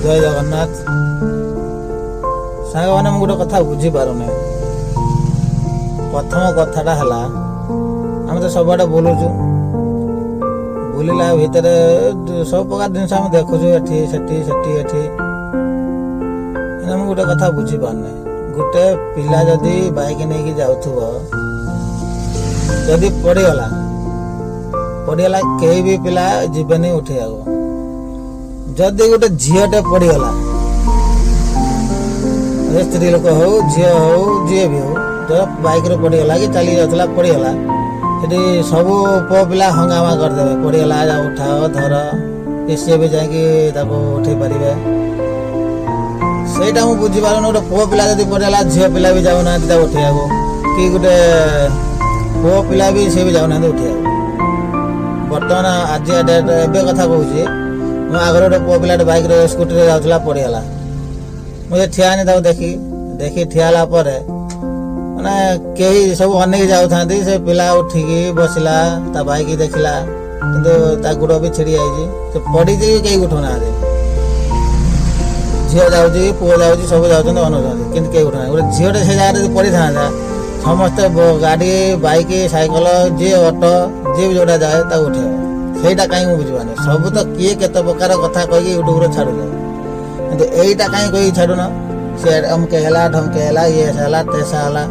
जय जगन्नाथ सांग मैंने गोटे कथा बुझी पारुना प्रथम कथाटा है आम तो सब आड़े बुलुचु बुलला भितर सब प्रकार जिन देखु गोटे कथा बुझी पारना गोटे पिला जदि बाइक नहीं जाऊथुबो जदि पड़गला कहीं भी पिला जीवनी उठे जदि गोटे झीटे पड़गला स्त्री लोक हो झी हो जी भी हो तो बाइक रे पड़गला कि चली जाता पड़गला सेठी सब पुओ पिला हंगामा करदे पड़गला जा उठाओ धर सी भी जाकि उठे पारे सेटा मुझे बुझीपार गोटे पुओ पिला जब पड़गला झील पिला भी जाऊना उठे कि गोटे पुओ पिला भी सी भी जाऊना उठे बर्तमान आज डेट एवं कथा कहूँ मैं आगे गोटे पुओ पिला बाइक रे स्कूटी रे जाऊला पड़गला मुझे ठिया नहीं देखी देखी ठियाला मैंने कई सब अनेक जाऊँ से पिला उठिकी बसला ता बाइक देखला कि गोड़ भी छिड़ी जाइए पड़ी कई उठुना झील जाऊँगी पुओ जाऊँगी सब जाऊँ अनाउंट कि कई उठुना गोटे झीटे से जगह पड़ी था समस्ते गाड़ी बाइक साइकल जी ऑटो जी भी जोटा जाए उठे सहीटा कहीं बुझीपार सब तो किए केत प्रकार कथा कहीकि यूट्यूब छाड़ू कि यहीटा कहीं कही छाड़ुन सी अमके है ढमके है ये तेसा है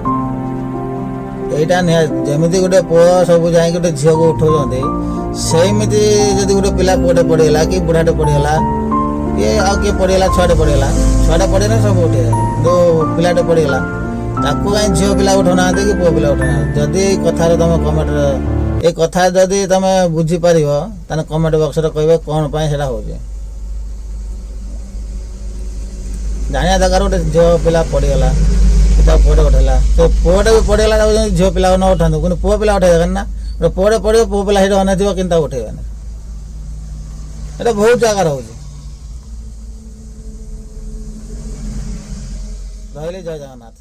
यहीटा जमी गोटे पुओ सब जा गोटे झील को उठाऊँ सेमती जब गोटे पिला पुओटे पड़गला कि बुढ़ाटे पड़गला ये आ किए पड़गला छुआटे पड़गला सब उठे जो पिलाटे पड़गला ताकू कहीं झील पिला उठाऊना कि पुओ पिला उठाऊना जदि कथार तुम कमेंट ये कथा जदि तुम बुझीपार कमेंट बक्स कहे कौन पाई से हो जाना दरकार गोटे झील पिला पड़गला पुओटे उठेला तो पुओटे भी पड़गला झील पिला न उठा कि पुओ पिला उठे देखें ना गोटे पुओटे पड़ो पुओ पिला अने थी कि उठेबानी ये बहुत जगार हो जय जगन्नाथ।